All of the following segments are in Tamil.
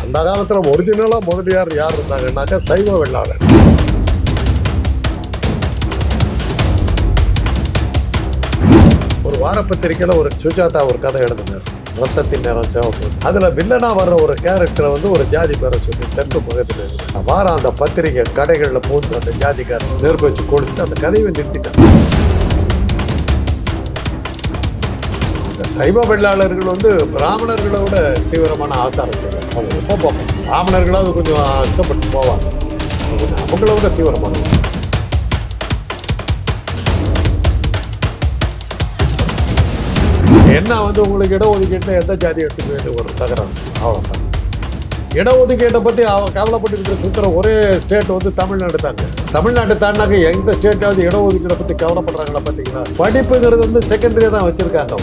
அந்த காலத்தில் ஒரிஜினலாக முதலியார் யார் இருந்தாங்கன்னாக்கா சைவ வெள்ளாளர். ஒரு வாரப்பத்திரிக்கையில் ஒரு சுஜாதா ஒரு கதை எழுதினார், ரத்தத்தின் நேரம் சிவப்பு. அதில் வில்லனா வர்ற ஒரு கேரக்டரை வந்து ஒரு ஜாதி பேரை சொல்லி தெற்கு பக்கத்தில் இருக்கு. வாரம் அந்த பத்திரிக்கை கடைகளில் பூந்து அந்த ஜாதிக்காரர் நெருப்பு வச்சு கொடுத்து அந்த கதையை நிறுத்திட்டார். இந்த சைவ வெள்ளாளர்கள் வந்து பிராமணர்களை விட தீவிரமான ஆச்சாரம் செய்வாங்க. அவங்க ரொம்ப பார்ப்போம். பிராமணர்களாவது கொஞ்சம் அச்சப்பட்டு போவாங்க, அவங்கள விட தீவிரமானவங்க. என்ன வந்து உங்களுக்கு இடஒதுக்கீட்டில் எந்த ஜாதி எடுத்துக்க ஒரு தகராறு, அவ்வளோதான். இடஒதுக்கீட்டை பற்றி கவலைப்பட்டு இருக்கிற சுற்றுற ஒரே ஸ்டேட் வந்து தமிழ்நாடு தாங்க. தமிழ்நாட்டை தாண்டாக்க எந்த ஸ்டேட்டாவது இடஒதுக்கீடை பற்றி கவலைப்படுறாங்களா பார்த்தீங்களா? படிப்புங்கிறது வந்து செகண்டரியாக தான் வச்சுருக்காங்க.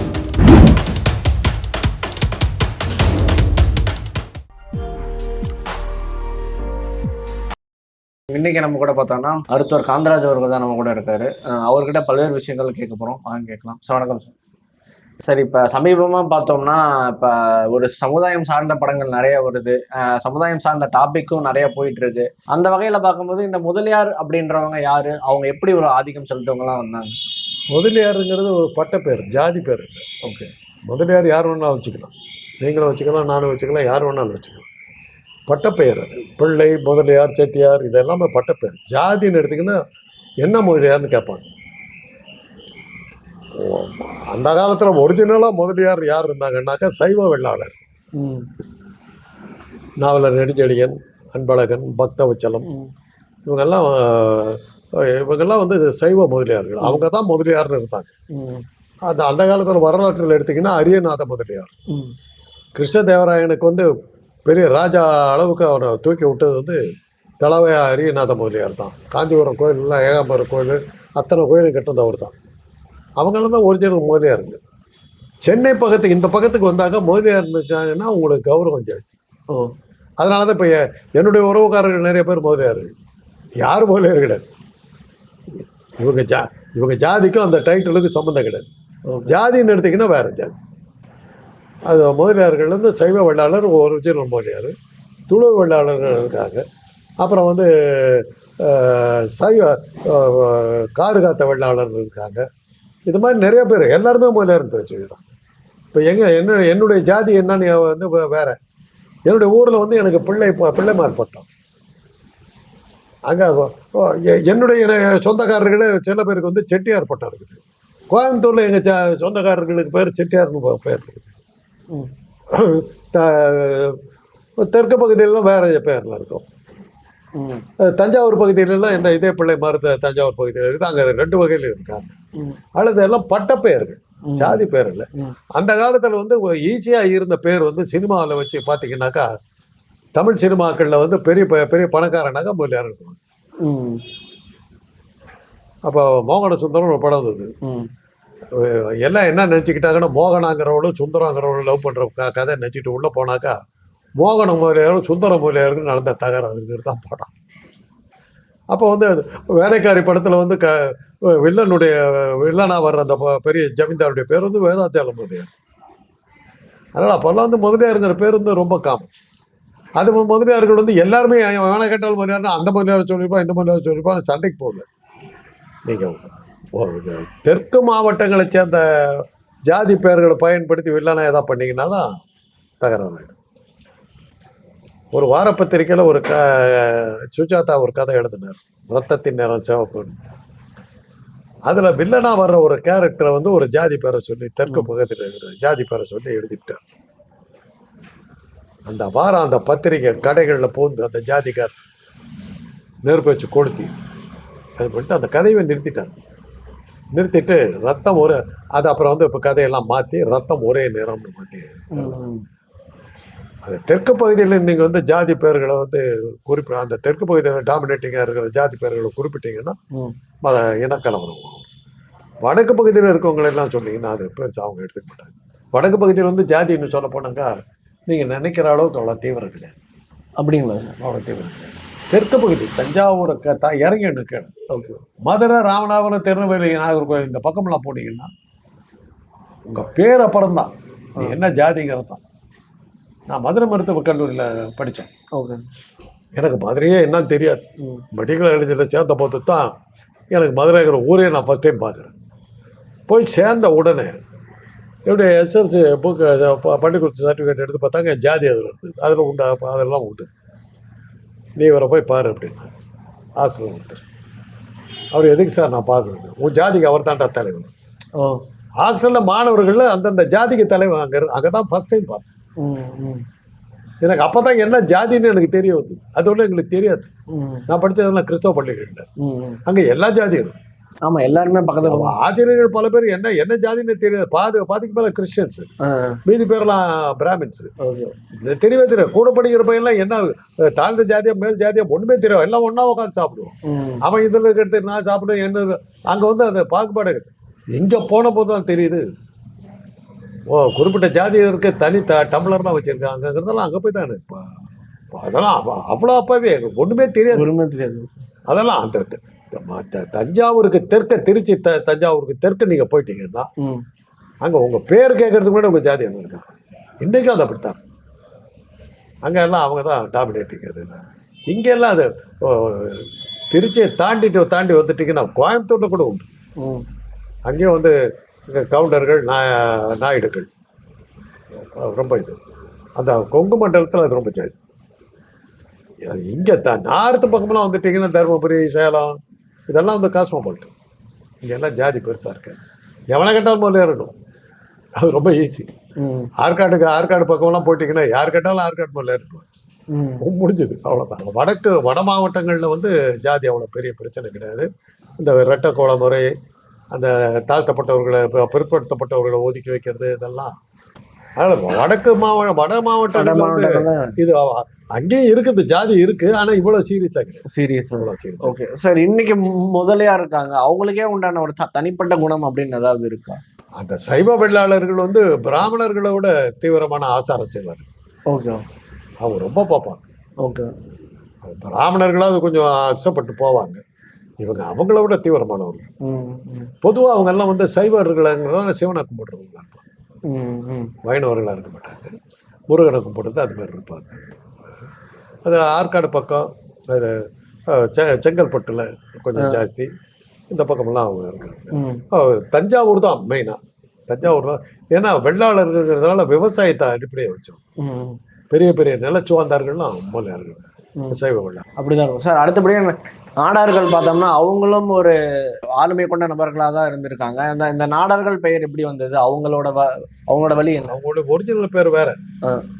இன்னைக்கு நம்ம கூட பார்த்தோம்னா மருத்துவர் காந்தராஜ் அவர்கள் தான் நம்ம கூட இருக்காரு. அவர்கிட்ட பல்வேறு விஷயங்கள் கேட்க போகிறோம், வாங்க கேட்கலாம். சார் வணக்கம் சார். சார், இப்போ சமீபமாக பார்த்தோம்னா இப்போ ஒரு சமுதாயம் சார்ந்த படங்கள் நிறைய வருது, சமுதாயம் சார்ந்த டாபிக்கும் நிறைய போயிட்டு இருக்கு. அந்த வகையில் பார்க்கும்போது இந்த முதலியார் அப்படின்றவங்க யாரு, அவங்க எப்படி ஒரு ஆதிக்கம் செலுத்தவங்கலாம் வந்தாங்க? முதலியாருங்கிறது ஒரு பட்ட பேர், ஜாதி பேர் இல்லை. ஓகே. முதலியார் யார் வேணாலும் வச்சுக்கலாம், நீங்களும் வச்சுக்கலாம், நானும் வச்சுக்கலாம், யார் வேணாலும் வச்சுக்கலாம். பட்டப்பெயர் அது. பிள்ளை, முதலியார், செட்டியார், இது எல்லாமே பட்டப்பெயர். ஜாதின்னு எடுத்திங்கன்னா என்ன முதலியார்னு கேட்பாங்க. அந்த காலத்தில் ஒரிஜினலாக முதலியார் யார் இருந்தாங்கன்னாக்கா சைவ வெள்ளாளர். நாவலர் நெடுஞ்செழியன், அன்பழகன், பக்தவச்சலம், இவங்கெல்லாம் வந்து சைவ முதலியார்கள். அவங்க தான் முதலியார்னு இருந்தாங்க. அந்த காலத்தில் வரலாற்றில் எடுத்திங்கன்னா அரியநாத முதலியார். கிருஷ்ணதேவராயனுக்கு வந்து பெரிய ராஜா அளவுக்கு அவரை தூக்கி விட்டது வந்து தளவையா அரியநாத முதலியார் தான். காஞ்சிபுரம் கோயில், ஏகாம்பரம் கோயில், அத்தனை கோயிலும் கட்டுறது அவர் தான். அவங்களாம் தான் ஒரிஜினல் முதலியாருங்க. சென்னை பக்கத்துக்கு இந்த பக்கத்துக்கு வந்தாங்க முதலியார் இருக்காங்கன்னா உங்களுக்கு கௌரவம் ஜாஸ்தி. அதனால தான் இப்போ என்னுடைய உறவுக்காரர்கள் நிறைய பேர் முதலியார்கள். யார் முதலியார் கிடையாது. இவங்க ஜாதிக்கும் அந்த டைட்டிலுக்கு சம்மந்தம் கிடையாது. ஜாதின்னு எடுத்திங்கன்னா வேறு ஜாதி. அது முதலியார்கள் வந்து சைவ வெள்ளாளர் ஒரிஜினல் முதலியார், துளு வெள்ளாளர்கள் இருக்காங்க. அப்புறம் வந்து சைவ காருகாத்த வெள்ளாளர் இருக்காங்க. இது மாதிரி நிறைய பேர், எல்லாருமே முதலியார்னு வச்சுக்கிறோம். இப்போ என்னுடைய ஜாதி என்னன்னு வந்து வேறு. என்னுடைய ஊரில் வந்து எனக்கு பிள்ளைமார் பட்டம். அங்கே என்னுடைய சொந்தக்காரர்களே சில பேருக்கு வந்து செட்டியார் பட்டம் இருக்குது. கோயம்புத்தூரில் எங்கள் சொந்தக்காரர்களுக்கு பேர் செட்டியார்னு பேர் இருக்குது. தெற்கு பகுதியிலலாம் வேற பேரில் இருக்கும். தஞ்சாவூர் பகுதியிலலாம் இந்த இதே பிள்ளை மருத்துவ தஞ்சாவூர் பகுதியில் இருக்குது. அங்கே 2 வகையில் இருக்காங்க. அல்லது எல்லாம் பட்ட பெயர்கள், ஜாதி பேர் இல்லை. அந்த காலத்தில் வந்து ஈஸியாக இருந்த பேர் வந்து சினிமாவில் வச்சு பார்த்தீங்கன்னாக்கா, தமிழ் சினிமாக்களில் வந்து பெரிய பெரிய பணக்காரனாக்கா முதலியார் இருக்கும். அப்போ மோகன சுந்தரம் ஒரு படம் வந்தது. எல்லாம் என்ன நினச்சிக்கிட்டாங்கன்னா, மோகனாங்கிறவளும் சுந்தரங்கிறவளும் லவ் பண்ணுற கதை நினச்சிட்டு உள்ளே போனாக்கா மோகன முதலியாரும் சுந்தர முதலியாருக்கும் நடந்த தகராறுங்கிறது தான் படம். அப்போ வந்து வேலைக்காரி படத்தில் வந்து வில்லனாக வர்ற அந்த பெரிய ஜமீன்தாருடைய பேர் வந்து வேதாச்சலம் முதலியார். அதனால் அப்போல்லாம் வந்து முதலியாருங்கிற பேர் வந்து ரொம்ப காமன். அது முதலியார்கள் வந்து எல்லாருமே வேலை கேட்டாலும் முதலியார்னா அந்த முதலியார் சொல்லியிருப்பான், இந்த முதலியார் சொல்லியிருப்பான், சண்டைக்கு போகல. நீங்கள் தெற்கு மாவட்டங்களை சேர்ந்த ஜாதி பெயர்களை பயன்படுத்தி வில்லனா ஏதாவது பண்ணிங்கன்னா தான் தகராறு. ஒரு வாரப்பத்திரிக்கையில் ஒரு சுஜாதா ஒரு கதை எழுதினார், ரத்தத்தின் நேரம் சிவப்பு. அதில் வில்லனா வர்ற ஒரு கேரக்டரை வந்து ஒரு ஜாதி பேரை சொல்லி தெற்கு பக்கத்தில் இருக்கிற ஜாதி பேரை சொல்லி எழுதிட்டார். அந்த வாரம் அந்த பத்திரிக்கை கடைகளில் பூந்து அந்த ஜாதிக்கார் நெருப்பு வச்சு கொளுத்தி அது பண்ணிட்டு அந்த கதையை நிறுத்திட்டு ரத்தம் அது அப்புறம் வந்து இப்போ கதையெல்லாம் மாற்றி ரத்தம் ஒரே நிறம்னு மாற்றி. அது தெற்கு பகுதியில் நீங்கள் வந்து ஜாதி பெயர்களை வந்து அந்த தெற்கு பகுதியில் டாமினேட்டிங்காக இருக்கிற ஜாதி பெயர்களை குறிப்பிட்டீங்கன்னா அதை இனக்கலவரம். வடக்கு பகுதியில் இருக்கவங்களெல்லாம் சொன்னீங்கன்னா அது பெருசாக அவங்க எடுத்துக்க மாட்டாங்க. வடக்கு பகுதியில் வந்து ஜாதின்னு சொல்ல போனாங்க நீங்கள் நினைக்கிற அளவுக்கு அவ்வளோ தீவிரம் கிடையாது. அப்படிங்களா சார்? அவ்வளோ தீவிரம் கிடையாது. தெற்கு பகுதி தஞ்சாவூரை இறங்கி எனக்கு ஓகே, மதுரை, ராமநாதபுரம், திருநெல்வேலி, நாகர்கோவில் இந்த பக்கம்லாம் போனீங்கன்னா உங்கள் பேர் அப்புறம் தான் நீ என்ன ஜாதிங்கிறது தான். நான் மதுரை மருத்துவக் கல்லூரியில் படித்தேன். ஓகே. எனக்கு மதுரையே என்னன்னு தெரியாது. மெடிக்கல் காலேஜில் சேர்ந்த போது தான் எனக்கு மதுரைங்கிற ஊரே நான் ஃபஸ்ட் டைம் பார்க்குறேன். போய் சேர்ந்த உடனே என்னுடைய எஸ்எல்சி புக்கு பள்ளிக்கூட சர்டிஃபிகேட் எடுத்து பார்த்தாங்க, ஜாதி அதில் இருந்தது. அதில் உண்டு, அதெல்லாம் உண்டு. நீ இவரை போய் பாரு அப்படின்னா ஹாஸ்டலில் ஒருத்தர். அவர் எதுக்கு சார் நான் பார்க்கணும்? உன் ஜாதிக்கு அவர் தான்டா தலைவர். ஓ. ஹாஸ்டலில் மாணவர்களில் அந்தந்த ஜாதிக்கு தலைவர் அங்கே தான் ஃபஸ்ட் டைம் பார்த்தேன். எனக்கு அப்போ தான் என்ன ஜாதின்னு எனக்கு தெரிய வந்து. அது ஒன்றும் எங்களுக்கு தெரியாது. நான் படித்ததெல்லாம் கிறிஸ்தவ பள்ளிகளில். அங்கே எல்லா ஜாதியும் இருக்கும். ஆமாம், எல்லாருமே பக்கத்தில். ஆசிரியர்கள் பல பேர் என்ன ஜாதின்னு தெரியாது. பாதிக்கு மேலே கிறிஸ்டியன்ஸ், மீதி பேர்லாம் பிராமின்ஸ். தெரியவே தெரியாது. கூட படிக்கிற பையன்லாம் என்ன தாழ்ந்த ஜாதியா மேல் ஜாதியா ஒன்றுமே தெரியாது. எல்லாம் ஒன்றா உட்காந்து சாப்பிடுவோம். அவன் இதில் எடுத்து நான் சாப்பிடுவேன். என்ன அங்கே வந்து அந்த பாகுபாடு இங்கே போன போது தான் தெரியுது. ஓ, குறிப்பிட்ட ஜாதியருக்கு தனி டம்ளர்லாம் வச்சுருக்காங்கிறதெல்லாம் அங்கே போய் தானே. அதெல்லாம் அவ்வளோ அப்பவே ஒன்றுமே தெரியாது. அதெல்லாம் அந்த தஞ்சாவூருக்கு தெற்க, திருச்சி தஞ்சாவூருக்கு தெற்க நீங்கள் போயிட்டீங்கன்னா அங்கே உங்கள் பேர் கேட்கறதுக்கு முன்னாடி உங்கள் ஜாதி என்ன இருக்காங்க. இன்றைக்கும் அது அப்படித்தான். அங்கே எல்லாம் அவங்க தான் டாமினேட்டிங். அது இங்கெல்லாம் அது திருச்சியை தாண்டி வந்துட்டிங்கன்னா கோயம்புத்தூரில் கூட உண்டு. அங்கேயும் வந்து கவுண்டர்கள், நாயுடுகள் ரொம்ப இது. அந்த கொங்கு மண்டலத்தில் அது ரொம்ப ஜாஸ்தி. இங்கே நார்த்து பக்கமெல்லாம் வந்துட்டிங்கன்னா தருமபுரி, சேலம் இதெல்லாம் வந்து காஸ்மோபாலிட்டன். இங்கெல்லாம் ஜாதி பெருசாக இருக்கு. எவனை கேட்டாலும் முதல்ல ஏறணும். அது ரொம்ப ஈஸி. ஆற்காடு பக்கமெல்லாம் போயிட்டீங்கன்னா யார் கேட்டாலும் ஆற்காடு முதல்ல ஏறணும். முடிஞ்சது, அவ்வளோதான். வட மாவட்டங்களில் வந்து ஜாதி அவ்வளோ பெரிய பிரச்சனை கிடையாது. இந்த ரெட்டை கோல முறை, அந்த தாழ்த்தப்பட்டவர்களை, பிற்படுத்தப்பட்டவர்களை ஒதுக்கி வைக்கிறது, இதெல்லாம் வட மாவட்டம் இது அங்கேயும் இருக்குது, ஜாதி இருக்கு. ஆனா இவ்வளவு சீரியஸா கிடையாது. ஓகே சார், இன்னைக்கு முதலியா இருக்காங்க, அவங்களுக்கே உண்டான ஒரு தனிப்பட்ட குணம் அப்படின்னு ஏதாவது இருக்கா? அந்த சைவ வெள்ளாளர்கள் வந்து பிராமணர்களை விட தீவிரமான ஆசார செய்வார். ஓகே. அவங்க ரொம்ப பார்ப்பாங்க. ஓகே. பிராமணர்களாவது கொஞ்சம் அக்சப்பட்டு போவாங்க. இவங்க அவங்கள விட தீவிரமானவர்கள். பொதுவாக அவங்க எல்லாம் வந்து சைவர்களாங்கிறதால சிவனை கும்பிடுறவங்களா இருப்பாங்க. வைணவர்களாக இருக்க மாட்டாங்க. முருகனை கும்பிடுறது அது மாதிரி இருப்பாங்க. அது ஆற்காடு பக்கம், அது செங்கல்பட்டுல கொஞ்சம் ஜாஸ்தி. இந்த பக்கமெல்லாம் அவங்க இருக்காங்க. தஞ்சாவூர் தான் மெயினாக. தஞ்சாவூர் தான். ஏன்னா வெள்ளாளர்கள்ங்கிறதுனால விவசாயத்தை அடிப்படையாக வச்சோம். பெரிய பெரிய நிலச்சுவாந்தார்கள்லாம் மூலையார்கள், சைவ வெள்ளாளர் அப்படிதான் இருக்கும் சார். அடுத்தபடியாக நாடார்கள் பார்த்தோம்னா அவங்களும் ஒரு ஆளுமை கொண்ட நபர்களாக தான் இருந்திருக்காங்க. இந்த நாடார்கள் பெயர் எப்படி வந்தது? அவங்களோட வழி என்ன? அவங்களோட ஒரிஜினல் பேர் வேற.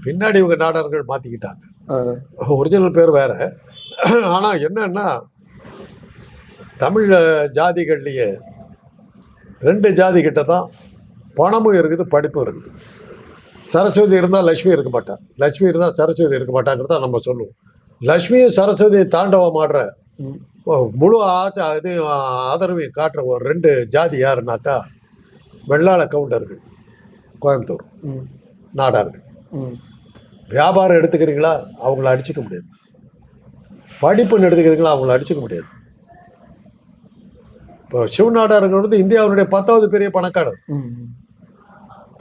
பின்னாடி இவங்க நாடார்கள் மாத்திக்கிட்டாங்க. ஒரிஜினல் பேர் வேற. ஆனா என்னன்னா, தமிழ் ஜாதிகள்லயே 2 ஜாதி கிட்ட தான் பணமும் இருக்குது, படிப்பும் இருக்குது. சரஸ்வதி இருந்தால் லட்சுமி இருக்க மாட்டா, லட்சுமி இருந்தால் சரஸ்வதி இருக்க மாட்டாங்கிறத நம்ம சொல்லுவோம். லட்சுமியும் சரஸ்வதியும் தாண்டவம் ஆடுற முழு இதையும் ஆதரவையும் காட்டுற ஒரு 2 ஜாதி யாருன்னாக்கா, வெள்ளாள கவுண்டர்கள் கோயம்புத்தூர், நாடார்கள். வியாபாரம் எடுத்துக்கிறீங்களா, அவங்கள அடிச்சுக்க முடியாது. படிப்புன்னு எடுத்துக்கிறீங்களா, அவங்கள அடிச்சுக்க முடியாது. இப்போ சிவநாடார்கள் வந்து இந்தியாவுடைய 10வது பெரிய பணக்காரர்.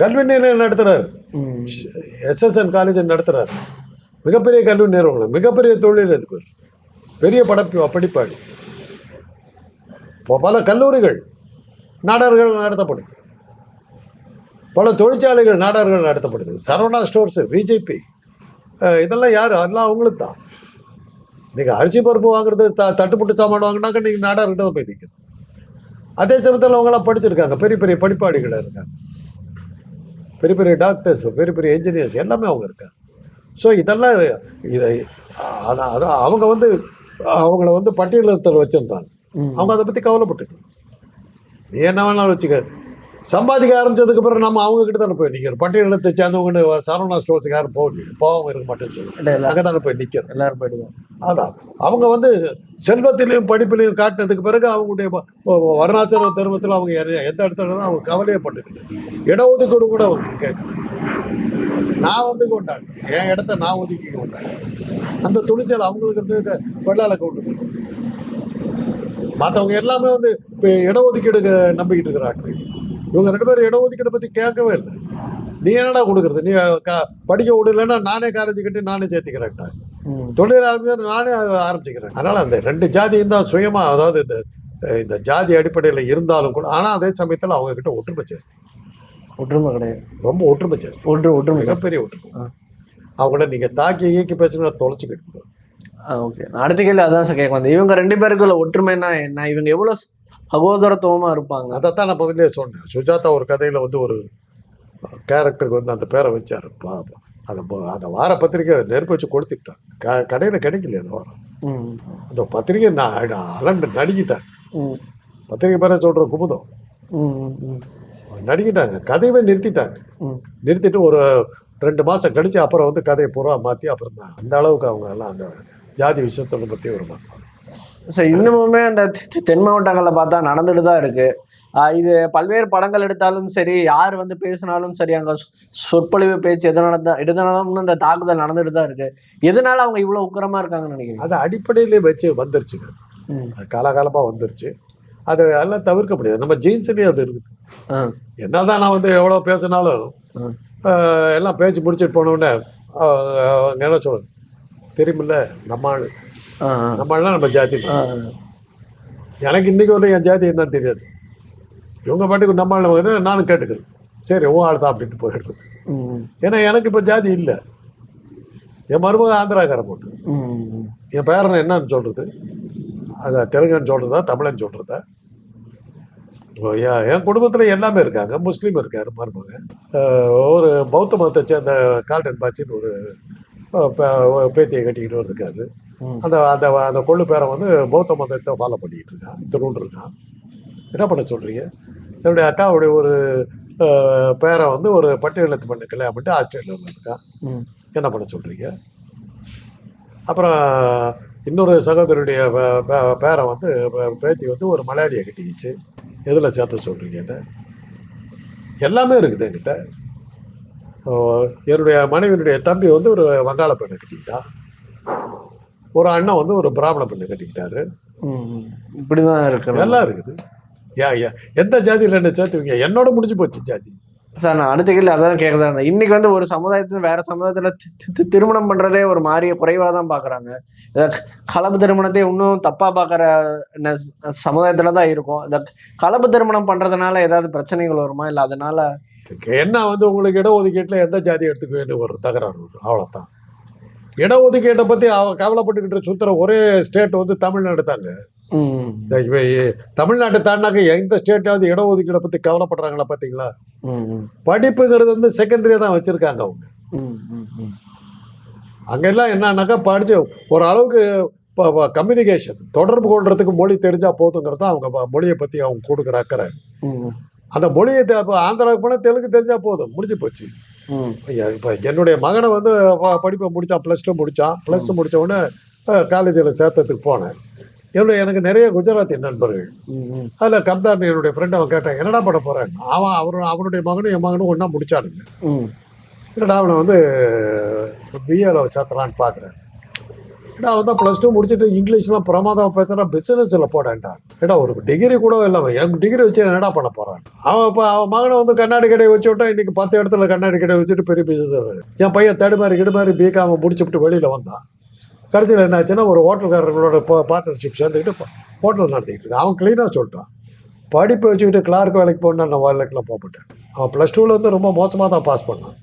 கல்வி நிலையம் நடத்துறாரு. SSN காலேஜ் நடத்துறாரு. மிகப்பெரிய கல்வி நிறுவனம், மிகப்பெரிய தொழில் அதிபர், பெரிய படிப்பாளி. பல கல்லூரிகள் நாடார்கள் நடத்தப்படுது. பல தொழிற்சாலைகள் நாடார்கள் நடத்தப்படுது. சரவணா ஸ்டோர்ஸ், VJP, இதெல்லாம் யார்? அதெல்லாம் அவங்களுக்கு தான். நீங்கள் அரிசி பருப்பு வாங்குறது, தட்டுப்புட்டு சாமான் வாங்கினாக்க நீங்கள் நாடார்கிட்ட தான் போய் நிற்கணும். அதே சமயத்தில் அவங்களாம் படிச்சிருக்காங்க, பெரிய பெரிய படிப்பாளிகளாக இருக்காங்க, பெரிய பெரிய டாக்டர்ஸ், பெரிய பெரிய என்ஜினியர்ஸ் எல்லாமே அவங்க இருக்காங்க. ஸோ இதெல்லாம் இதை அவங்க வந்து அவங்கள வந்து பட்டியலிடத்தில் வச்சுருந்தாங்க. அவங்க அதை பற்றி கவலைப்பட்டுக்கணும். நீ என்ன வேணாலும் வச்சுக்க. சம்பாதிக்க ஆரம்பிச்சதுக்கு பிறகு நம்ம அவங்க கிட்ட தானே போய் நிற்கிறோம். பட்டியலிடத்தை சேர்ந்தவங்கன்னு சரவணா ஸ்டோர்ஸுக்கு யாரும் போகாமல் இருக்க மாட்டேன்னு சொல்லுவோம். அங்கே தானே போய் நிற்கிறோம். எல்லாரும் போயிடுவோம். அதான் அவங்க வந்து செல்வத்திலையும் படிப்பிலையும் காட்டினதுக்கு பிறகு அவங்களுடைய வர்ணாசிரம தர்மத்தில் அவங்க எந்த இடத்துல தான் அவங்க கவலையே பட்டுக்கிட்டு இடஒதுக்கீடு கூட அவங்க கேட்கணும். நான் வந்து கொண்டாடுறேன், என் இடத்த நான் ஒதுக்கி கொண்டாடுறேன். அந்த துணிச்சல் அவங்களுக்கு வெள்ளாள கொண்டு. மற்றவங்க எல்லாமே வந்து இப்போ இடஒதுக்கீடு நம்பிக்கிட்டு இருக்கிறாங்க. இவங்க 2 பேரும் இடஒதுக்கீடை பற்றி கேட்கவே இல்லை. நீ என்னடா கொடுக்குறது, நீ படிக்க விடலைன்னா நானே காலேஜ் கட்டி நானே சேர்த்துக்கிறேன்டா, தொழில் ஆரம்பிச்சு நானே ஆரம்பிச்சுக்கிறேன். அதனால அந்த 2 ஜாதியும் தான் சுயமா, அதாவது இந்த ஜாதி அடிப்படையில் இருந்தாலும் கூட, ஆனால் அதே சமயத்தில் அவங்க கிட்ட ஒற்றுமை ஜாஸ்தி. ஒற்றுமை கிடையாது, ரொம்ப ஒற்றுமை ஜாஸ்தி, ஒற்றுமை மிகப்பெரிய ஒற்றுமை. அவங்கள நீங்க தாக்கி இயக்கி பேசுனா தொலைச்சிக்கிட்டு. ஓகே, அடுத்த கேள்வி அதான் சார் கேட்க வந்தேன். இவங்க 2 பேருக்குள்ள ஒற்றுமைன்னா என்ன, இவங்க எவ்வளவு சகோதரத்துவமா இருப்பாங்க? அதைத்தான் நான் முதல்ல சொன்னேன். சுஜாதா ஒரு கதையில வந்து ஒரு கேரக்டருக்கு வந்து அந்த பேரை வச்சாரு. அந்த வார பத்திரிக்கை நெருப்பு வச்சு கொடுத்துட்டான், கடையில கிடைக்கல அந்த வாரம். அந்த பத்திரிக்கை நான் அலண்டு நடிக்கிட்டேன். பத்திரிக்கை பேரை சொல்ற குமுதம் நடிக்கிட்டாங்க, கதையவே நிறுத்திட்டாங்க. நிறுத்திட்டு ஒரு 2 மாசம் கழிச்சு அப்புறம் வந்து கதையை பூரா மாற்றி அப்புறம் தான் அந்த அளவுக்கு அவங்க எல்லாம் அந்த ஜாதி விஷயத்தை பற்றி ஒரு மாற்றம். சார் இன்னமுமே அந்த தென் மாவட்டங்களில் பார்த்தா நடந்துட்டு தான் இருக்கு. இது பல்வேறு படங்கள் எடுத்தாலும் சரி, யார் வந்து பேசினாலும் சரி, அங்கே சொற்பொழிவு பேச்சு எதனாலும் அந்த தாக்குதல் நடந்துட்டு தான் இருக்கு. எதனால அவங்க இவ்வளோ உக்கிரமா இருக்காங்கன்னு நினைக்கிறேன்? அது அடிப்படையிலே வச்சு வந்துருச்சுங்க, காலகாலமாக வந்துருச்சு. அது எல்லாம் தவிர்க்க முடியாது. நம்ம ஜீன்ஸ்லேயே அது இருக்குது. என்னதான் நான் வந்து எவ்வளோ பேசினாலும் எல்லாம் பேசி முடிச்சுட்டு போனோடனே என்ன சொல்றது தெரியுமில்ல, நம்ம ஆளுனா நம்ம ஜாதி. எனக்கு இன்னைக்கு வரல என் ஜாதி என்னன்னு தெரியாது. இவங்க பாட்டுக்கு நம்ம ஆளு நானும் கேட்டுக்கிறேன், சரி உன் ஆள் தான் அப்படின்ட்டு போயிடுறது. ஏன்னா எனக்கு இப்போ ஜாதி இல்லை. என் மருமக ஆந்திராக்கார போட்டு, என் பேரனை என்னன்னு சொல்றது, அதை தெலுங்குன்னு சொல்றதா தமிழன்னு சொல்றதா? என் குடும்பத்தில் எல்லாமே இருக்காங்க. முஸ்லீம் இருக்காரு மருமக, ஒரு பௌத்த மதத்தை சேர்ந்த கால்டன் பாச்சின்னு ஒரு பேத்தியை கட்டிக்கிட்டு இருக்காரு. அந்த அந்த அந்த கொள்ளு பேரை வந்து பௌத்த மதத்தை ஃபாலோ பண்ணிக்கிட்டு இருக்கான், திருவண்டு இருக்கான். என்ன பண்ண சொல்றீங்க? என்னுடைய அக்காவுடைய ஒரு பேரை வந்து ஒரு பட்டியலத்து பண்ண கல்யாணம் பண்ணிட்டு ஆஸ்திரேலியாவில் இருக்கான். என்ன பண்ண சொல்றீங்க? அப்புறம் இன்னொரு சகோதரியுடைய பேரை வந்து பேத்தி வந்து ஒரு மலையாளியை கட்டிக்கிச்சு. எதில் சேர்த்து சொல்றீங்கன்னு எல்லாமே இருக்குது என்கிட்ட. என்னுடைய மனைவியினுடைய தம்பி வந்து ஒரு வங்காள பெண்ணை கட்டிக்கிட்டா. ஒரு அண்ணன் வந்து ஒரு பிராமண பெண்ணை கட்டிக்கிட்டாரு. இப்படிதான் இருக்கு, எல்லாம் இருக்குது. எந்த ஜாதியில் என்ன சேர்த்துவீங்க? என்னோட முடிஞ்சு போச்சு ஜாதி. சார் நான் அடுத்த கேள்வி அதான் கேட்கறதா இருந்தேன். இன்னைக்கு வந்து ஒரு சமுதாயத்துல வேற சமுதாயத்துல திருமணம் பண்றதே ஒரு மாறிய குறைவா தான் பாக்குறாங்க. கலப்பு திருமணத்தை இன்னும் தப்பா பாக்குற சமுதாயத்துலதான் இருக்கும். இந்த கலப்பு திருமணம் பண்றதுனால ஏதாவது பிரச்சனைகள் வருமா, இல்ல அதனால என்ன வந்து உங்களுக்கு இடஒதுக்கீட்டுல எந்த ஜாதி எடுத்துக்குவேன்னு ஒரு தகராறு வரும், அவ்வளவுதான். இடஒதுக்கீட்டை பத்தி கவலைப்பட்டுக்கிட்டு சுத்துற ஒரே ஸ்டேட் வந்து தமிழ்நாடு தாங்க. தமிழ்நாட்டை தாண்டாக்க எந்த ஸ்டேட்டாவது இடஒதுக்கீடை பத்தி கவலைப்படுறாங்களா பாத்தீங்களா? படிப்புங்கிறது வந்து செகண்டரியா தான் வச்சிருக்காங்க அவங்க. அங்கெல்லாம் என்னன்னாக்கா படிச்சு ஒரு அளவுக்கு கம்யூனிகேஷன் தொடர்பு கொள்றதுக்கு மொழி தெரிஞ்சா போதுங்கிறது அவங்க மொழியை பத்தி அவங்க கொடுக்குற அக்கறை. அந்த மொழியை ஆந்திராவுக்கு போனால் தெலுங்கு தெரிஞ்சா போதும், முடிஞ்சு போச்சு. இப்போ என்னுடைய மகனை வந்து படிப்பை முடித்தான், +2 முடித்தான். +2 முடித்த உடனே காலேஜில் சேர்த்ததுக்கு போனேன். எனக்கு நிறைய குஜராத்தி நண்பர்கள். அதில் கம்தார் என்னுடைய ஃப்ரெண்ட், அவன் கேட்டான் என்னடா பண்ண போகிறேன். அவனுடைய மகனும் என் மகனும் ஒன்றா முடிச்சானுங்க. என்னடா அவனை வந்து பிஏல சேர்த்தலான்னு பார்க்குறேன். ஏன்னா அவன் தான் +2 முடிச்சுட்டு இங்கிலீஷ்லாம் பிரமாதம் பேசுகிறான், பிஸ்னஸில் போடான்டா. ஏன்னா ஒரு டிகிரி கூட இல்லை, எனக்கு டிகிரி வச்சு என்னடா பண்ண போகிறான். அவன் மகனை வந்து கண்ணாடி கடையை வச்சு விட்டா இன்றைக்கி 10 இடத்துல கண்ணாடி கடையை வச்சுட்டு பெரிய பிஸ்னஸ். என் பையன் தடுமாறி பிகாம முடிச்சுட்டு வெளியில் வந்தான். கடைசியில் என்னாச்சுன்னா ஒரு ஹோட்டல்காரர்களோட பார்ட்னர்ஷிப் சேர்ந்துக்கிட்டு ஹோட்டல் நடத்திக்கிட்டு இருக்கான். அவன் க்ளீனாக சொல்லிட்டான், படிப்பை வச்சுக்கிட்டு கிளார்க் வேலைக்கு போகணுன்னு நான் வேலைக்கெலாம் போகப்பட்டேன். அவன் +2ல் வந்து ரொம்ப மோசமாக தான் பாஸ் பண்ணான்.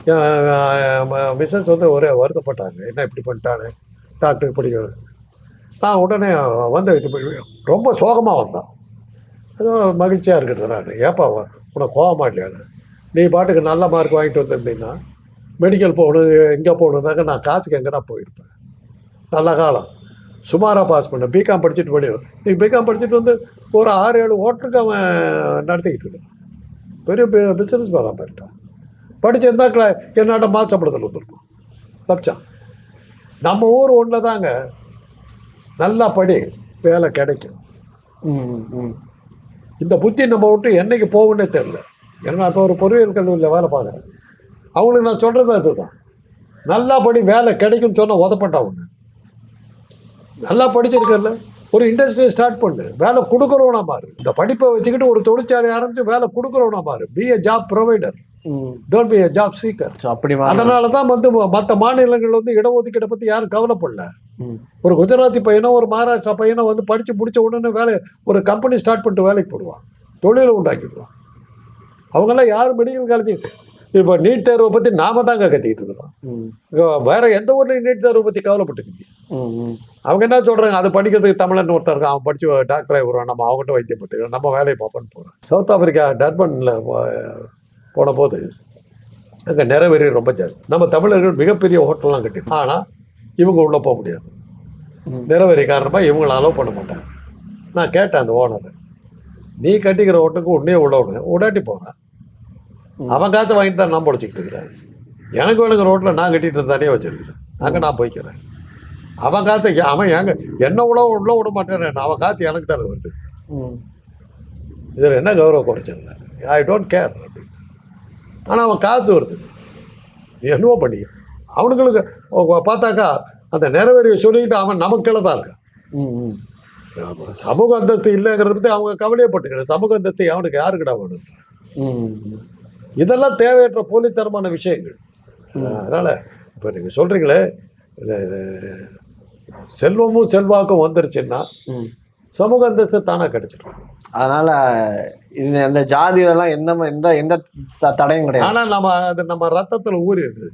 மிஸ்ஸஸ் வந்து ஒரே வருத்தப்பட்டாங்க, என்ன இப்படி பண்ணிட்டானே, டாக்டர் படிக்க. நான் உடனே வந்து ரொம்ப சோகமாக வந்தான். ஏதோ மகிழ்ச்சியாக இருக்கிறது. நான் ஏப்பா உனக்கு கோவமா இல்லையானு, நீ பாட்டுக்கு நல்ல மார்க் வாங்கிட்டு வந்திருந்தீங்கன்னா மெடிக்கல் போகணும் எங்கே போகணுன்னாக்க நான் காசுக்கு எங்கடா போயிருப்பேன். நல்ல காலம் சுமாராக பாஸ் பண்ண, பிகாம் படிச்சுட்டு வெளியும். நீ பிகாம் படிச்சுட்டு வந்து ஒரு 6-7 ஹோட்டலுக்கு அவன் நடத்திக்கிட்டு இருக்கான். பெரிய பிஸ்னஸ் மேனாக போயிட்டான். படிச்சிருந்தா என்னோட மாத சம்பளத்தில் வந்துருக்கும் லட்சம். நம்ம ஊர் ஒன்றில் தாங்க நல்லா படி, வேலை கிடைக்கும். இந்த புத்தி நம்ம விட்டு என்னைக்கு போகுன்னே தெரில. ஏன்னா இப்போ ஒரு பொறியியல் கல்லூரியில் வேலை பார்க்குறேன். அவங்களுக்கு நான் சொல்கிறது அதுதான், நல்லா படி வேலை கிடைக்கும்னு சொன்னால் உதப்பட்டா ஒன்று. நல்லா படிச்சிருக்கல, ஒரு இண்டஸ்ட்ரியை ஸ்டார்ட் பண்ணு, வேலை கொடுக்குறவனா பாரு. இந்த படிப்பை வச்சுக்கிட்டு ஒரு தொழிற்சாலை ஆரம்பித்து வேலை கொடுக்குறவனா பாரு. Be a job provider. Don't be a job seeker. So அப்படி அதனால தான் வந்து மற்ற மாநிலங்கள் வந்து இடஒதுக்கீடை பற்றி யாரும் கவலைப்படல. ஒரு குஜராத்தி பையனோ ஒரு மகாராஷ்டிரா பையனோ வந்து படித்து முடிச்ச உடனே ஒரு கம்பெனி ஸ்டார்ட் பண்ணிட்டு வேலைக்கு போடுவான், தொழிலை உண்டாக்கிடுவான். அவங்கெல்லாம் யாரும் மெடிக்கல் காலேஜ் இப்போ நீட் தேர்வை பற்றி நாம தாங்க கத்திக்கிட்டு இருக்கிறோம். வேற எந்த ஊர்லையும் நீட் தேர்வை பற்றி கவலைப்பட்டுக்கிங்க. அவங்க என்ன சொல்றாங்க, அது படிக்கிறதுக்கு தமிழன் ஒருத்தர் இருக்கான், அவன் படிச்சு டாக்டராக வருவான், நம்ம அவங்ககிட்ட வைத்தியம் பார்த்துக்கிறோம், நம்ம வேலையை பார்ப்போன்னு போகிறோம். சவுத் ஆப்பிரிக்கா டர்பனில் போன போது அங்கே நிறைவேறி ரொம்ப ஜாஸ்தி. நம்ம தமிழர்கள் மிகப்பெரிய ஹோட்டல்லாம் கட்டிட்டோம். ஆனால் இவங்க உள்ளே போக முடியாது. நிறைவேறி காரணமாக இவங்களை அலோவ் பண்ண மாட்டாங்க. நான் கேட்டேன் அந்த ஓனரை, நீ கட்டிக்கிற ஹோட்டலுக்கு உடனே உள்ள விடுங்க, உடாட்டி போகிறேன். அவன் காசை வாங்கிட்டு தான் நான் பொழைச்சிக்கிட்டு இருக்கிறேன். எனக்கு வேணுங்க ரோட்டில் நான் கட்டிட்டு தனியாக வச்சிருக்கிறேன், அங்கே நான் போய்க்கிறேன். அவன் காசை அவன் என்ன உள்ள விட மாட்டேன், அவன் காசு எனக்கு தானே வருது. இதில் என்ன கௌரவ குறைச்சல், ஐ டோன்ட் கேர் அப்படின்னு. ஆனால் அவன் காசு வருது, நீ என்னவோ பண்ணி அவனுங்களுக்கு பார்த்தாக்கா அந்த நிறைவேறிய சொல்லிக்கிட்டு அவன் நமக்குள்ள தான் இருக்கான். சமூக அந்தஸ்து இல்லைங்கிறத பற்றி அவங்க கவலையப்பட்டுக்கிறேன். சமூக அந்தஸ்து அவனுக்கு யாருக்கிட்ட வேணும்? இதெல்லாம் தேவையற்ற போலித்தனமான விஷயங்கள். அதனால் இப்போ நீங்கள் சொல்கிறீங்களே செல்வமும் செல்வாக்கும் வந்துருச்சுன்னா சமூக அந்தஸ்து தானாக கிடைச்சிடும். அதனால இந்த ஜாதி இதெல்லாம் எந்த தடையும் கிடையாது. ஆனால் நம்ம ரத்தத்தில் ஊறி இருக்குது.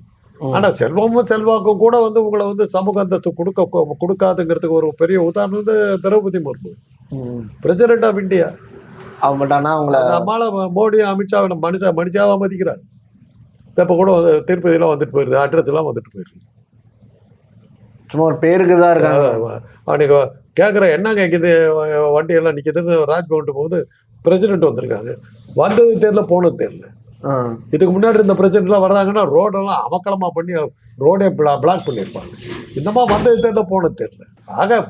ஆனால் செல்வமும் செல்வாக்கும் கூட வந்து உங்களை வந்து சமூக அந்தஸ்து கொடுக்காதுங்கிறதுக்கு ஒரு பெரிய உதாரணம் வந்து Draupadi Murmu, president of India. அவங்கள மோடி அமித்ஷாவை மனுஷாவா மதிக்கிறார். இப்போ கூட திருப்பதியெல்லாம் வந்துட்டு போயிருது, அட்ரஸ் எல்லாம் வந்துட்டு போயிருக்கு. சும்மா ஒரு பேருக்கு தான் இருக்காங்க. அன்னைக்கு கேட்குற என்னங்க இது வண்டியெல்லாம் நிற்கிதுன்னு ராஜ்பவன் போது பிரசிடென்ட் வந்திருக்காங்க. வந்தது தெரியல, போனது தெரியல. இதுக்கு முன்னாடி இருந்த பிரசிடென்ட்லாம் வர்றாங்கன்னா ரோடெல்லாம் அமக்கலமாக பண்ணி ரோடே பிளாக் பண்ணியிருப்பாங்க. இந்த மாதிரி வந்தது தெரியல, போனது தெரியல. ஆக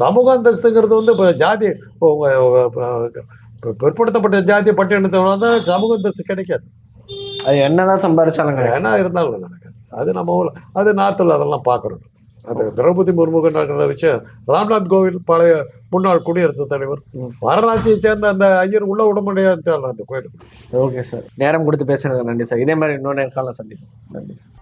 சமூக அந்தஸ்துங்கிறது வந்து இப்போ ஜாதி பிற்படுத்தப்பட்ட ஜாதி பட்டியலத்தோட தான் சமூக அந்தஸ்து கிடைக்காது. அது என்னதான் சம்பாதிச்சாலுங்க, என்ன இருந்தாலும் நடக்காது. அது நம்ம அது நார்த்தில் அதெல்லாம் பார்க்குறோம். அது திரௌபதி முர்மு நடக்கிற விஷயம். ராம்நாத் கோவில் பழைய முன்னாள் குடியரசுத் தலைவர், வாரணாசியை சேர்ந்த அந்த ஐயர் உள்ள விட முடியாது அந்த கோயிலுக்கு. ஓகே சார், நேரம் கொடுத்து பேசுறது நன்றி சார். இதே மாதிரி இன்னொரு நேரம் சந்திப்போம். நன்றி சார்.